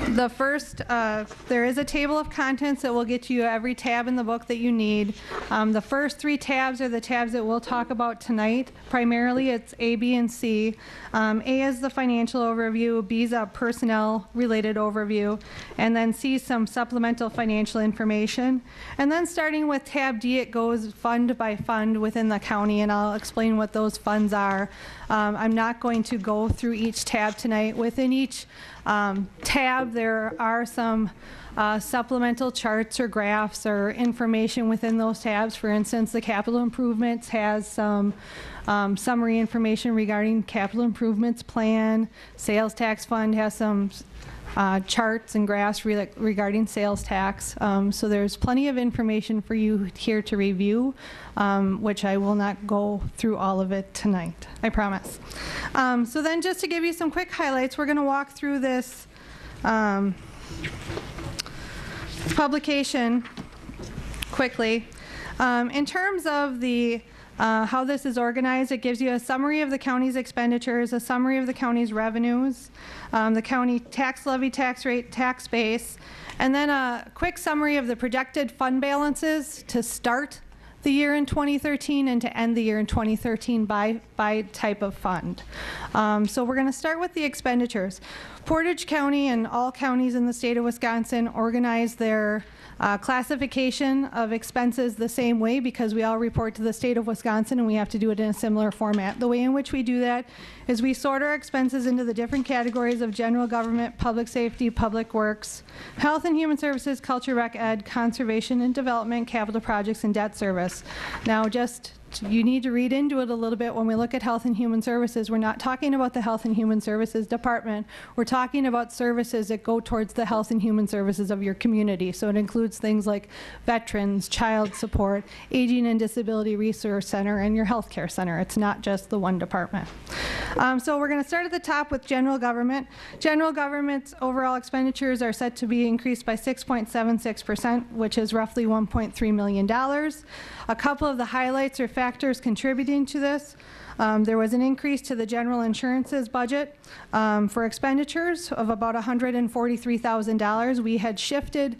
The first, there is a table of contents that will get you every tab in the book that you need. The first 3 tabs are the tabs that we'll talk about tonight. Primarily, it's A, B, and C. A is the financial overview, B is a personnel-related overview, and then C is some supplemental financial information. And then starting with tab D, it goes fund by fund within the county, and I'll explain what those funds are. I'm not going to go through each tab tonight. Within each tab, there are some supplemental charts or graphs or information within those tabs. For instance, the capital improvements has some summary information regarding capital improvements plan. Sales tax fund has some charts and graphs regarding sales tax. So there's plenty of information for you here to review, which I will not go through all of it tonight, I promise. So then just to give you some quick highlights, we're going to walk through this publication quickly. In terms of the how this is organized, it gives you a summary of the county's expenditures, a summary of the county's revenues, the county tax levy, tax rate, tax base, and then a quick summary of the projected fund balances to start the year in 2013 and to end the year in 2013 by type of fund. So we're going to start with the expenditures. Portage County and all counties in the state of Wisconsin organize their classification of expenses the same way because we all report to the state of Wisconsin and we have to do it in a similar format. The way in which we do that is we sort our expenses into the different categories of general government, public safety, public works, health and human services, culture, rec ed, conservation and development, capital projects, and debt service. Now you need to read into it a little bit. When we look at health and human services, we're not talking about the health and human services department. We're talking about services that go towards the health and human services of your community. So it includes things like veterans, child support, aging and disability resource center, and your health care center. It's not just the one department. So we're going to start at the top with general government. General government's overall expenditures are set to be increased by 6.76%, which is roughly $1.3 million. A couple of the highlights or factors contributing to this. There was an increase to the general insurances budget for expenditures of about $143,000. We had shifted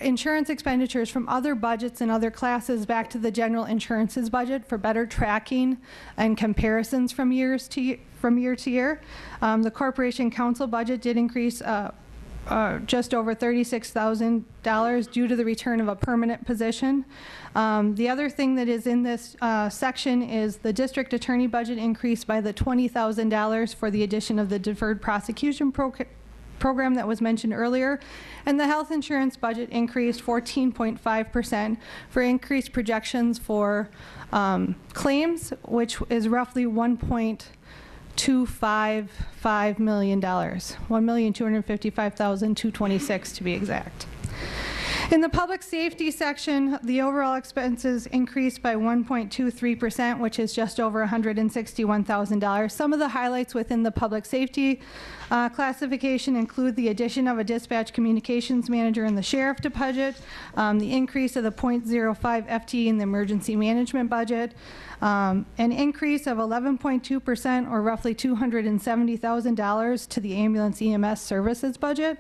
insurance expenditures from other budgets and other classes back to the general insurances budget for better tracking and comparisons from year to year. The corporation council budget did increase just over $36,000 due to the return of a permanent position. The other thing that is in this section is the district attorney budget increased by the $20,000 for the addition of the deferred prosecution program that was mentioned earlier. And the health insurance budget increased 14.5% for increased projections for claims, which is roughly $1.255 million, $1,255,226 to be exact. In the public safety section, the overall expenses increased by 1.23%, which is just over $161,000. Some of the highlights within the public safety classification include the addition of a dispatch communications manager in the sheriff budget, the increase of the .05 FTE in the emergency management budget, an increase of 11.2% or roughly $270,000 to the ambulance EMS services budget,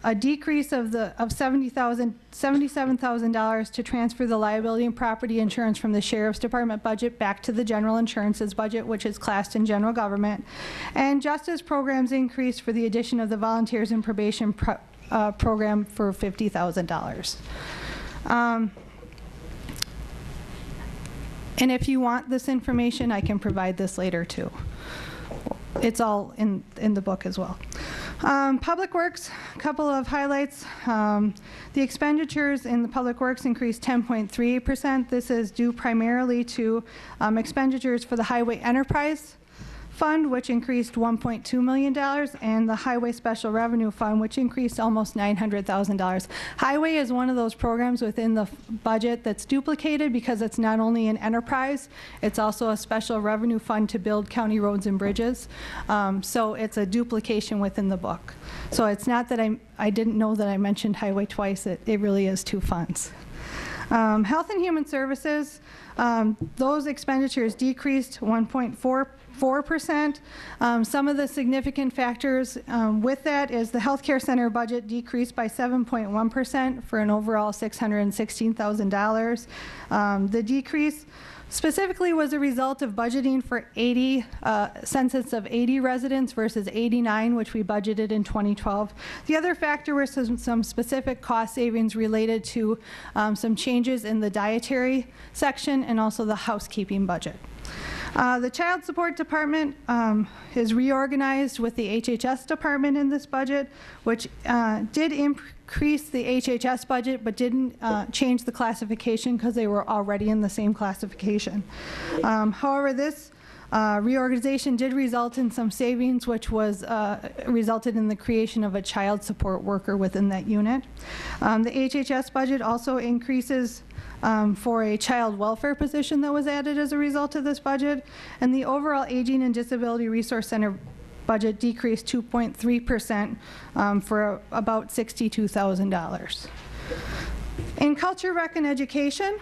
a decrease of $77,000 to transfer the liability and property insurance from the sheriff's department budget back to the general insurances budget, which is classed in general government, and justice programs increased for the addition of the volunteers and probation program for $50,000. And if you want this information, I can provide this later too. It's all in the book as well. Public Works, a couple of highlights. The expenditures in the Public Works increased 10.3%. This is due primarily to expenditures for the Highway Enterprise Fund, which increased $1.2 million, and the Highway Special Revenue Fund, which increased almost $900,000. Highway is one of those programs within the budget that's duplicated because it's not only an enterprise, it's also a special revenue fund to build county roads and bridges. So it's a duplication within the book. So it's not that I didn't know that I mentioned Highway twice. It really is two funds. Health and Human Services, those expenditures decreased 1.4% 4%. Some of the significant factors with that is the healthcare center budget decreased by 7.1% for an overall $616,000. The decrease specifically was a result of budgeting for census of 80 residents versus 89, which we budgeted in 2012. The other factor were some specific cost savings related to some changes in the dietary section and also the housekeeping budget. The Child Support Department is reorganized with the HHS department in this budget, which did increase the HHS budget but didn't change the classification because they were already in the same classification. However, this reorganization did result in some savings, which was resulted in the creation of a child support worker within that unit. The HHS budget also increases for a child welfare position that was added as a result of this budget, and the overall Aging and Disability Resource Center budget decreased 2.3% for about $62,000. In Culture, Rec, and Education,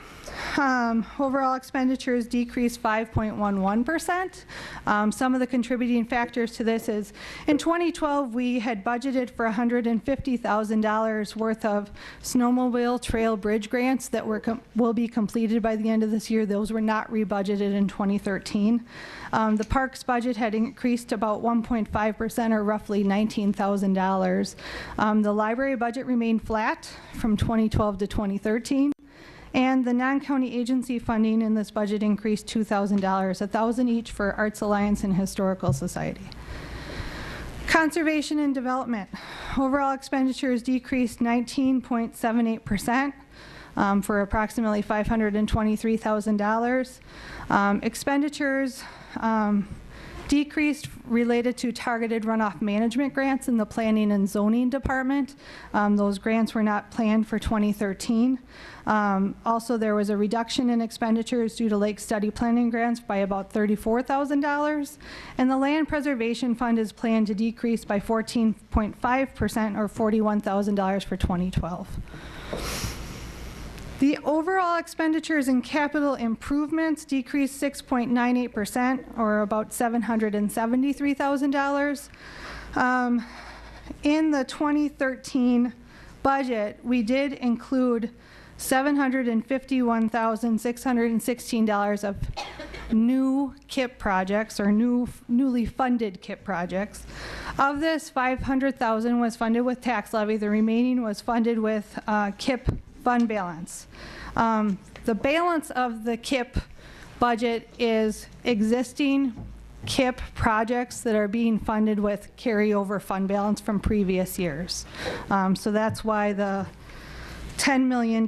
overall expenditures decreased 5.11%. Some of the contributing factors to this is in 2012 we had budgeted for $150,000 worth of snowmobile trail bridge grants that will be completed by the end of this year. Those were not rebudgeted in 2013. The parks budget had increased about 1.5% or roughly $19,000. The library budget remained flat from 2012 to 2013. And the non-county agency funding in this budget increased $2,000, $1,000 each for Arts Alliance and Historical Society. Conservation and Development. Overall expenditures decreased 19.78% for approximately $523,000. Expenditures decreased related to targeted runoff management grants in the Planning and Zoning Department. Those grants were not planned for 2013. Also, there was a reduction in expenditures due to lake study planning grants by about $34,000. And the Land Preservation Fund is planned to decrease by 14.5% or $41,000 for 2012. The overall expenditures in capital improvements decreased 6.98% or about $773,000. In the 2013 budget, we did include $751,616 of new KIP projects or newly funded KIP projects. Of this, $500,000 was funded with tax levy. The remaining was funded with KIP fund balance. The balance of the KIP budget is existing KIP projects that are being funded with carryover fund balance from previous years. So that's why the $10 million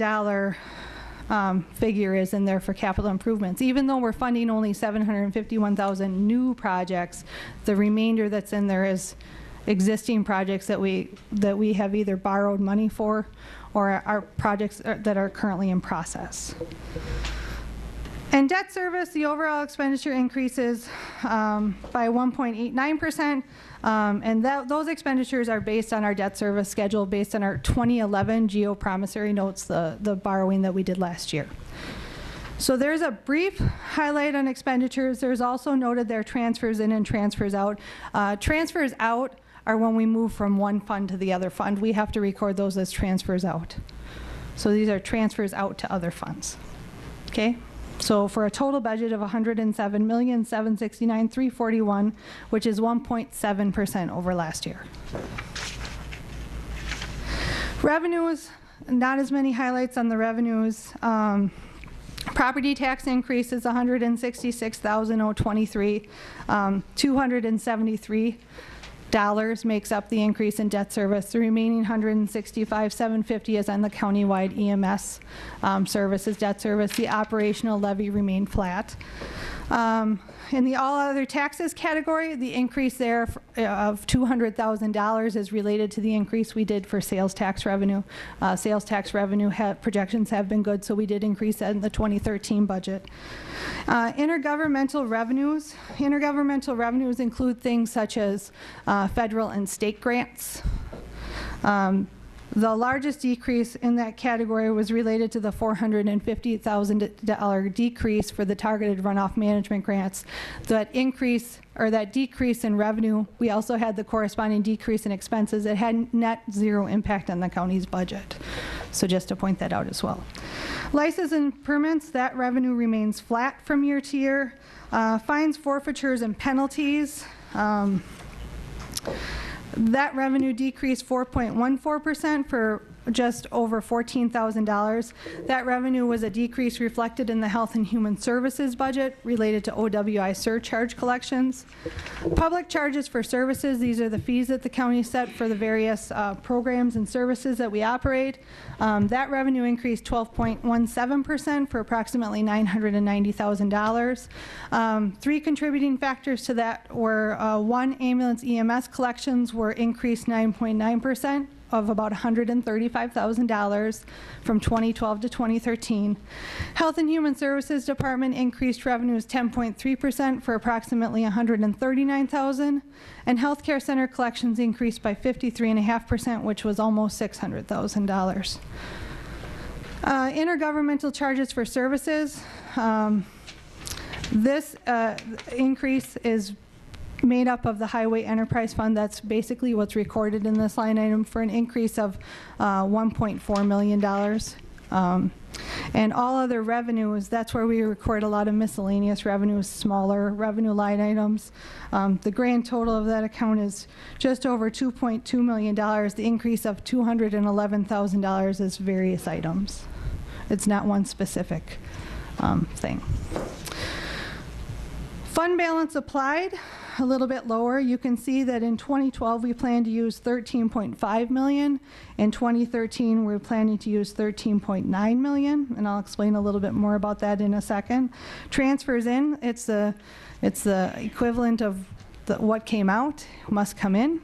figure is in there for capital improvements. Even though we're funding only $751,000 new projects, the remainder that's in there is existing projects that we have either borrowed money for or are projects that are currently in process. And debt service, the overall expenditure increases by 1.89%, and those expenditures are based on our debt service schedule based on our 2011 GO promissory notes, the borrowing that we did last year. So there's a brief highlight on expenditures. There's also noted there transfers in and transfers out. Transfers out are when we move from one fund to the other fund. We have to record those as transfers out. So these are transfers out to other funds. Okay? So for a total budget of $107,769,341, which is 1.7% over last year. Revenues, not as many highlights on the revenues. Property tax increase is $166,023. $273 makes up the increase in debt service. The remaining $165,750 is on the countywide EMS services debt service. The operational levy remained flat. In the all other taxes category, the increase there of $200,000 is related to the increase we did for sales tax revenue. Sales tax revenue projections have been good, so we did increase that in the 2013 budget. Intergovernmental revenues. Intergovernmental revenues include things such as federal and state grants. The largest decrease in that category was related to the $450,000 decrease for the targeted runoff management grants. That increase, or that decrease in revenue, we also had the corresponding decrease in expenses. It had net zero impact on the county's budget. So just to point that out as well. License and permits, that revenue remains flat from year to year. Fines, forfeitures, and penalties. That revenue decreased 4.14% for just over $14,000. That revenue was a decrease reflected in the Health and Human Services budget related to OWI surcharge collections. Public charges for services, these are the fees that the county set for the various programs and services that we operate. That revenue increased 12.17% for approximately $990,000. Three contributing factors to that were one, ambulance EMS collections were increased 9.9%. Of about $135,000 from 2012 to 2013. Health and Human Services Department increased revenues 10.3% for approximately $139,000, and healthcare center collections increased by 53.5%, which was almost $600,000. Intergovernmental charges for services. This increase is made up of the Highway Enterprise Fund. That's basically what's recorded in this line item for an increase of $1.4 million. And all other revenues, that's where we record a lot of miscellaneous revenues, smaller revenue line items. The grand total of that account is just over $2.2 million. The increase of $211,000 is various items. It's not one specific thing. Fund balance applied, a little bit lower. You can see that in 2012 we plan to use $13.5 million. In 2013 we're planning to use $13.9 million, and I'll explain a little bit more about that in a second. Transfers in, it's the equivalent of what came out, must come in,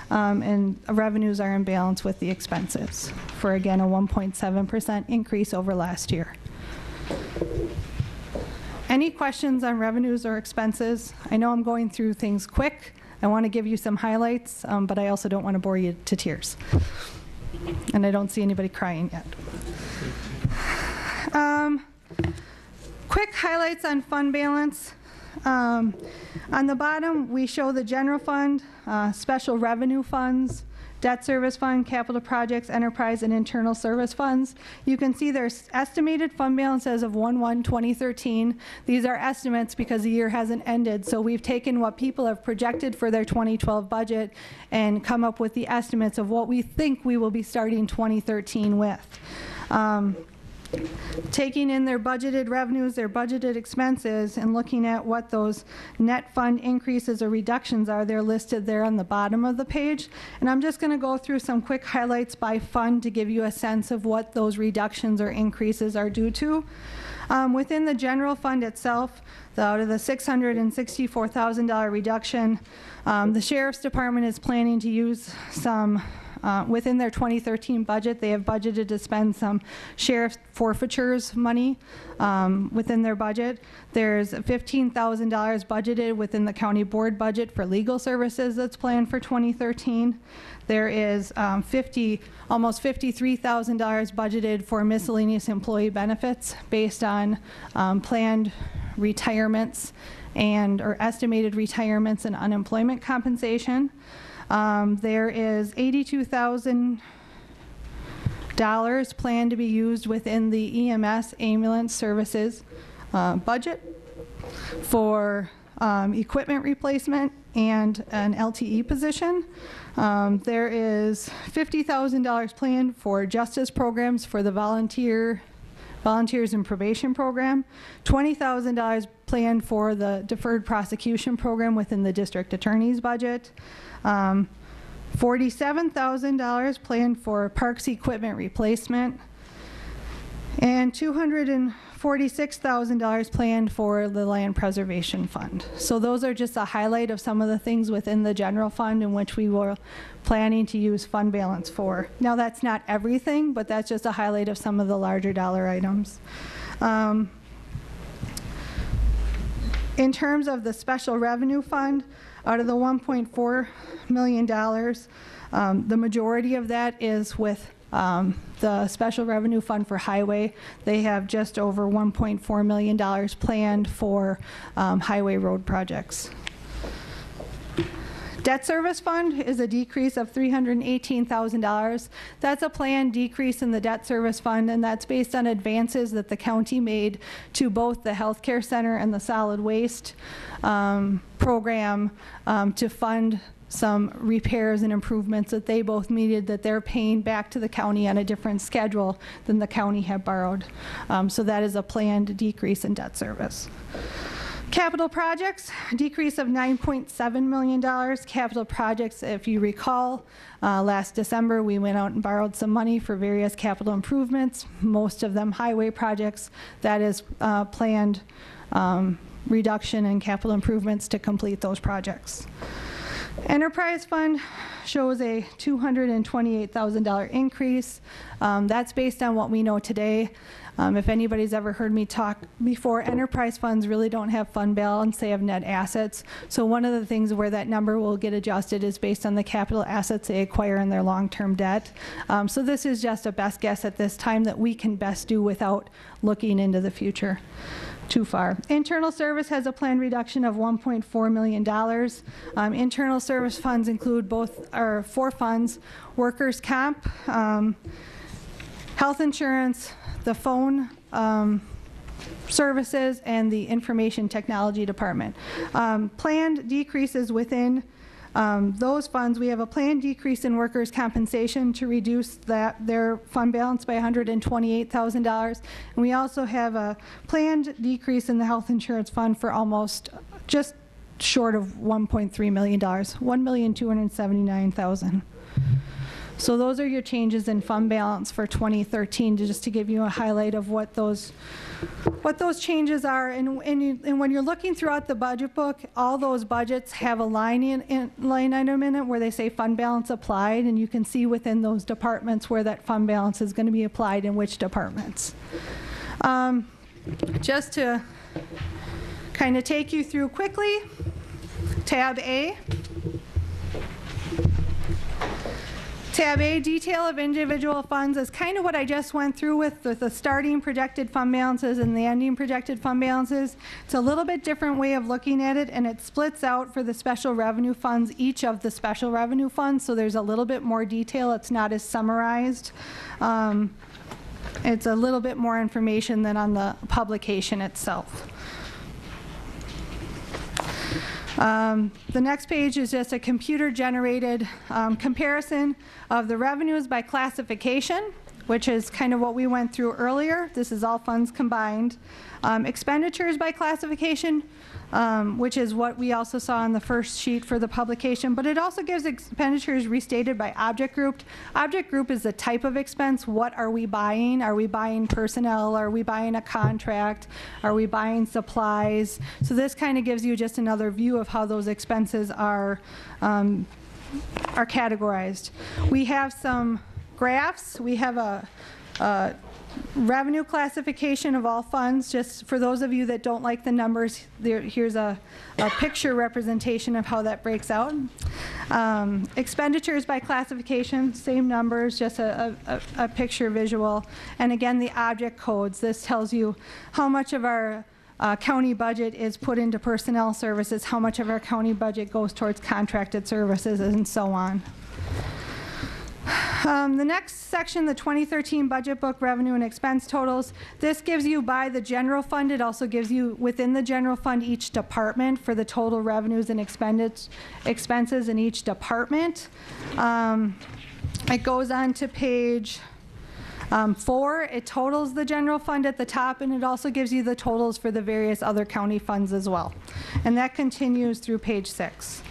and revenues are in balance with the expenses for, again, a 1.7% increase over last year. Any questions on revenues or expenses? I know I'm going through things quick. I want to give you some highlights, but I also don't want to bore you to tears. And I don't see anybody crying yet. Quick highlights on fund balance. On the bottom, we show the general fund, special revenue funds, debt service fund, capital projects, enterprise, and internal service funds. You can see there's estimated fund balance as of 1/1/2013. These are estimates because the year hasn't ended, so we've taken what people have projected for their 2012 budget and come up with the estimates of what we think we will be starting 2013 with. Taking in their budgeted revenues, their budgeted expenses, and looking at what those net fund increases or reductions are, they're listed there on the bottom of the page. And I'm just going to go through some quick highlights by fund to give you a sense of what those reductions or increases are due to. Within the general fund itself, out of the $664,000 reduction, the Sheriff's Department is planning to use some within their 2013 budget. They have budgeted to spend some sheriff forfeitures money within their budget. There's $15,000 budgeted within the county board budget for legal services that's planned for 2013. There is almost $53,000 budgeted for miscellaneous employee benefits based on planned retirements or estimated retirements and unemployment compensation. There is $82,000 planned to be used within the EMS ambulance services budget for equipment replacement and an LTE position. There is $50,000 planned for justice programs for the volunteers and probation program, $20,000 planned for the deferred prosecution program within the district attorney's budget, $47,000 planned for parks equipment replacement, and $246,000 planned for the land preservation fund. So those are just a highlight of some of the things within the general fund in which we were planning to use fund balance for. Now that's not everything, but that's just a highlight of some of the larger dollar items. In terms of the special revenue fund, Out of the $1.4 million, the majority of that is with the Special Revenue Fund for Highway. They have just over $1.4 million planned for highway road projects. Debt Service Fund is a decrease of $318,000. That's a planned decrease in the Debt Service Fund, and that's based on advances that the county made to both the healthcare center and the solid waste program to fund some repairs and improvements that they both needed, that they're paying back to the county on a different schedule than the county had borrowed. So that is a planned decrease in debt service. Capital projects, decrease of $9.7 million. Capital projects, if you recall, last December we went out and borrowed some money for various capital improvements, most of them highway projects. That is planned reduction in capital improvements to complete those projects. Enterprise fund shows a $228,000 increase. That's based on what we know today. If anybody's ever heard me talk before, enterprise funds really don't have fund balance, they have net assets. So one of the things where that number will get adjusted is based on the capital assets they acquire in their long-term debt. So this is just a best guess at this time that we can best do without looking into the future too far. Internal service has a planned reduction of $1.4 million. Internal service funds include four funds: workers' comp, health insurance, the phone services, and the information technology department. Planned decreases within those funds. We have a planned decrease in workers' compensation to reduce their fund balance by $128,000. And we also have a planned decrease in the health insurance fund for almost just short of $1.3 million, $1,279,000. So those are your changes in fund balance for 2013, just to give you a highlight of what those changes are. And when you're looking throughout the budget book, all those budgets have a line item in it where they say fund balance applied, and you can see within those departments where that fund balance is going to be applied in which departments. Just to kind of take you through quickly, tab A. Tab A, detail of individual funds, is kind of what I just went through with the starting projected fund balances and the ending projected fund balances. It's a little bit different way of looking at it, and it splits out for the special revenue funds, each of the special revenue funds, so there's a little bit more detail. It's not as summarized. It's a little bit more information than on the publication itself. The next page is just a computer-generated comparison of the revenues by classification, which is kind of what we went through earlier. This is all funds combined. Expenditures by classification, which is what we also saw on the first sheet for the publication, but it also gives expenditures restated by object group. Object group is the type of expense. What are we buying? Are we buying personnel? Are we buying a contract? Are we buying supplies? So this kind of gives you just another view of how those expenses are categorized. We have some graphs. We have a revenue classification of all funds. Just for those of you that don't like the numbers, here's a picture representation of how that breaks out. Expenditures by classification, same numbers, just a picture visual. And again, the object codes. This tells you how much of our county budget is put into personnel services, how much of our county budget goes towards contracted services, and so on. The next section, the 2013 budget book revenue and expense totals. This gives you by the general fund. It also gives you within the general fund each department for the total revenues and expenses in each department. It goes on to page 4. It totals the general fund at the top, and it also gives you the totals for the various other county funds as well. And that continues through page 6.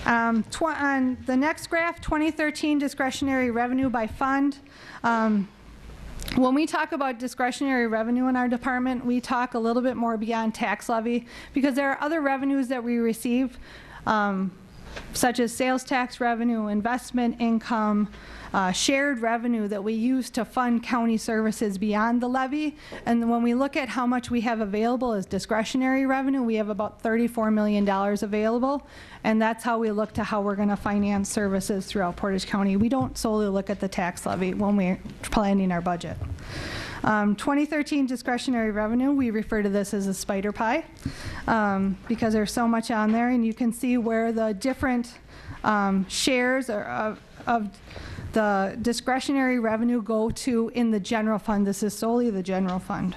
On the next graph, 2013 discretionary revenue by fund. When we talk about discretionary revenue in our department, we talk a little bit more beyond tax levy, because there are other revenues that we receive such as sales tax revenue, investment income, shared revenue that we use to fund county services beyond the levy. And when we look at how much we have available as discretionary revenue, we have about $34 million available. And that's how we look to how we're going to finance services throughout Portage County. We don't solely look at the tax levy when we're planning our budget. 2013 discretionary revenue, we refer to this as a spider pie because there's so much on there, and you can see where the different shares of the discretionary revenue go to in the general fund. This is solely the general fund.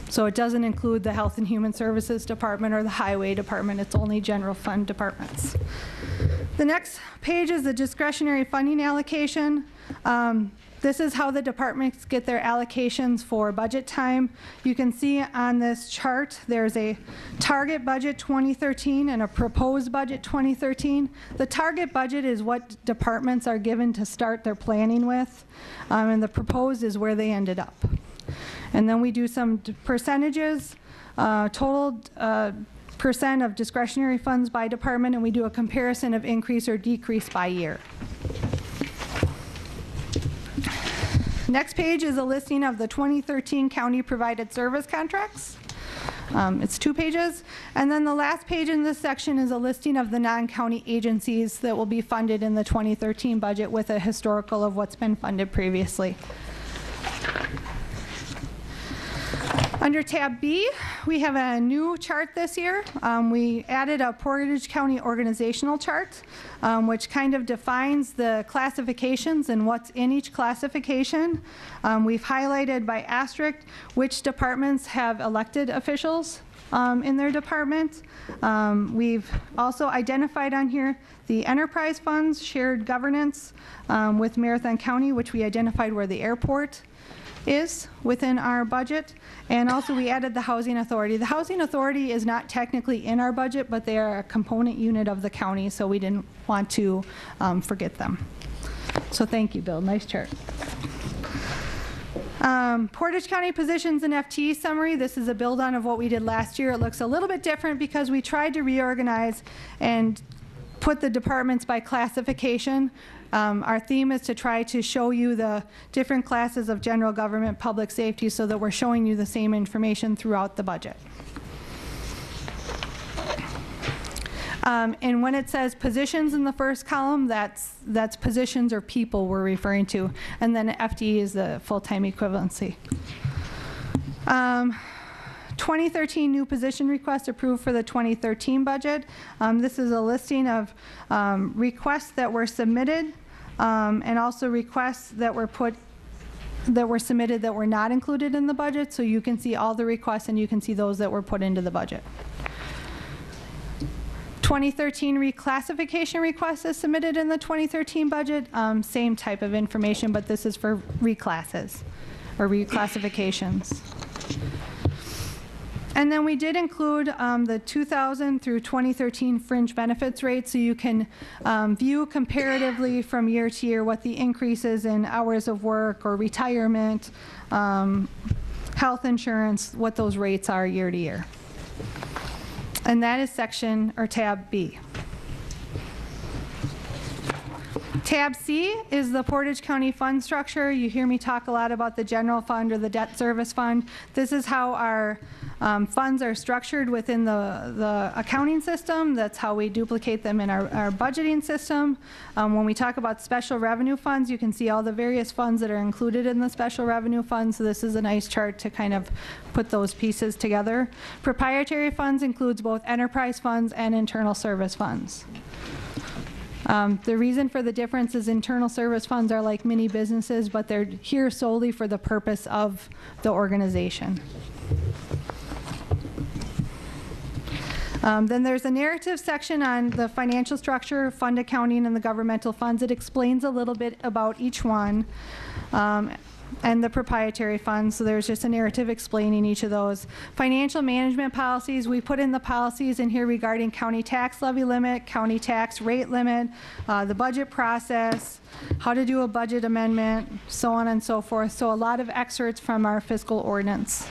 So it doesn't include the Health and Human Services Department or the Highway Department. It's only general fund departments. The next page is the discretionary funding allocation. This is how the departments get their allocations for budget time. You can see on this chart there's a target budget 2013 and a proposed budget 2013. The target budget is what departments are given to start their planning with, and the proposed is where they ended up. And then we do some percentages, total percent of discretionary funds by department, and we do a comparison of increase or decrease by year. Next page is a listing of the 2013 county provided service contracts. It's 2 pages. And then the last page in this section is a listing of the non-county agencies that will be funded in the 2013 budget with a historical of what's been funded previously. Under tab B, we have a new chart this year. We added a Portage County organizational chart, which kind of defines the classifications and what's in each classification. We've highlighted by asterisk which departments have elected officials in their department. We've also identified on here the enterprise funds, shared governance with Marathon County, which we identified where the airport is within our budget, and also we added the Housing Authority. The Housing Authority is not technically in our budget, but they are a component unit of the county, so we didn't want to forget them. So thank you, Bill. Nice chart. Portage County positions and FTE summary. This is a build on of what we did last year. It looks a little bit different because we tried to reorganize and put the departments by classification. Our theme is to try to show you the different classes of general government, public safety, so that we're showing you the same information throughout the budget. And when it says positions in the first column, that's positions or people we're referring to. And then FTE is the full-time equivalency. 2013 new position requests approved for the 2013 budget. This is a listing of requests that were submitted and also requests that were submitted that were not included in the budget, so you can see all the requests and you can see those that were put into the budget. 2013 reclassification request is submitted in the 2013 budget. Same type of information, but this is for reclasses or reclassifications. And then we did include the 2000 through 2013 fringe benefits rates, so you can view comparatively from year to year what the increases in hours of work or retirement, health insurance, what those rates are year to year. And that is section or tab B. Tab C is the Portage County fund structure. You hear me talk a lot about the general fund or the debt service fund. This is how our funds are structured within the accounting system. That's how we duplicate them in our budgeting system. When we talk about special revenue funds, you can see all the various funds that are included in the special revenue funds. So this is a nice chart to kind of put those pieces together. Proprietary funds includes both enterprise funds and internal service funds. The reason for the difference is internal service funds are like mini businesses, but they're here solely for the purpose of the organization. Then there's a narrative section on the financial structure, fund accounting, and the governmental funds. It explains a little bit about each one. And the proprietary funds, so there's just a narrative explaining each of those. Financial management policies, we put in the policies in here regarding county tax levy limit, county tax rate limit, the budget process, how to do a budget amendment, so on and so forth. So a lot of excerpts from our fiscal ordinance.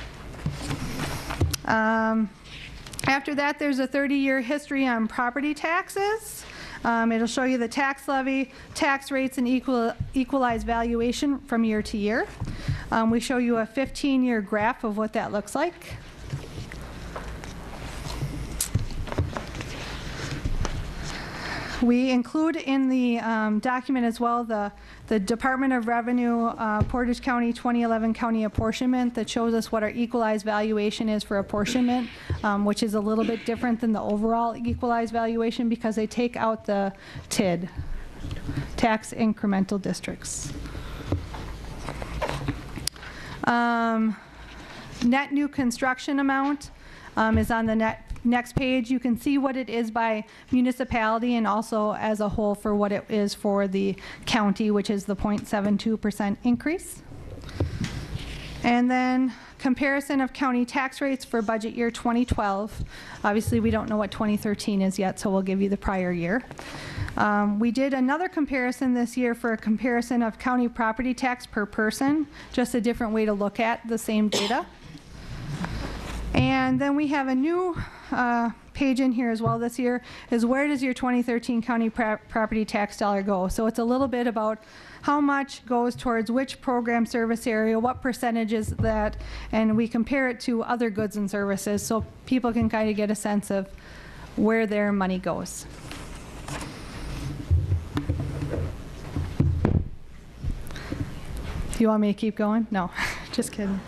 After that, there's a 30-year history on property taxes. It'll show you the tax levy, tax rates, and equalized valuation from year to year. We show you a 15-year graph of what that looks like. We include in the document as well the Department of Revenue Portage County 2011 county apportionment that shows us what our equalized valuation is for apportionment, which is a little bit different than the overall equalized valuation because they take out the TID, tax incremental districts. Net new construction amount is on the next page. You can see what it is by municipality and also as a whole for what it is for the county, which is the 0.72% increase. And then comparison of county tax rates for budget year 2012. Obviously, we don't know what 2013 is yet, so we'll give you the prior year. We did another comparison this year for a comparison of county property tax per person, just a different way to look at the same data. And then we have a new page in here as well this year, is where does your 2013 county property tax dollar go? So it's a little bit about how much goes towards which program service area, what percentage is that, and we compare it to other goods and services so people can kind of get a sense of where their money goes. Do you want me to keep going? No, just kidding.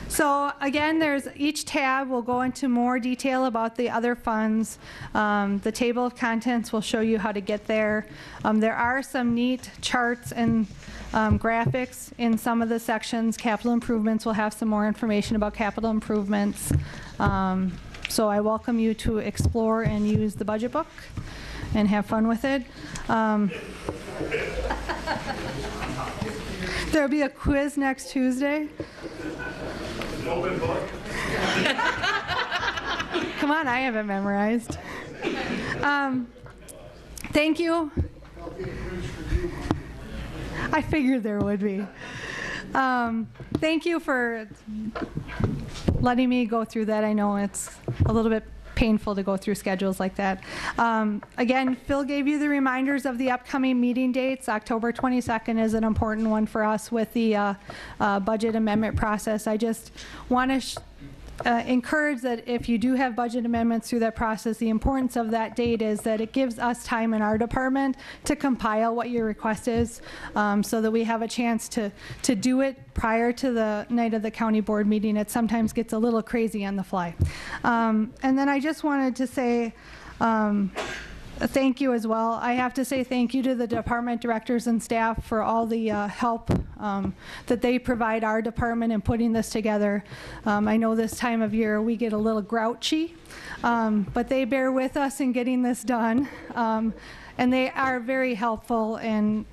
So again, each tab will go into more detail about the other funds. The table of contents will show you how to get there. There are some neat charts and graphics in some of the sections. Capital improvements will have some more information about capital improvements. So I welcome you to explore and use the budget book and have fun with it. There'll be a quiz next Tuesday. Come on, I have it memorized. Thank you. I figured there would be. Thank you for letting me go through that. I know it's a little bit painful to go through schedules like that. Again, Phil gave you the reminders of the upcoming meeting dates. October 22nd is an important one for us with the budget amendment process. I just want to encourage that if you do have budget amendments through that process, the importance of that date is that it gives us time in our department to compile what your request is so that we have a chance to do it prior to the night of the county board meeting. It sometimes gets a little crazy on the fly. And then I just wanted to say thank you as well. I have to say thank you to the department directors and staff for all the help that they provide our department in putting this together. I know this time of year we get a little grouchy, but they bear with us in getting this done. And they are very helpful and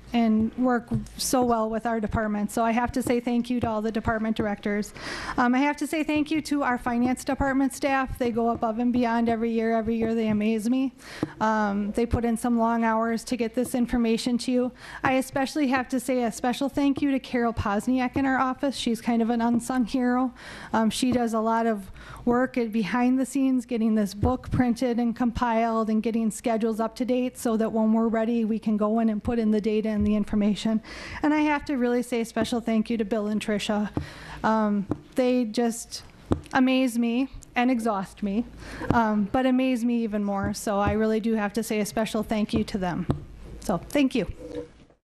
work so well with our department. So I have to say thank you to all the department directors. I have to say thank you to our finance department staff. They go above and beyond every year. Every year they amaze me. They put in some long hours to get this information to you. I especially have to say a special thank you to Carol Posniak in our office. She's kind of an unsung hero. She does a lot of work behind the scenes, getting this book printed and compiled and getting schedules up to date so that when we're ready, we can go in and put in the data and the information. And I have to really say a special thank you to Bill and Tricia. They just amaze me and exhaust me, but amaze me even more. So I really do have to say a special thank you to them. So thank you.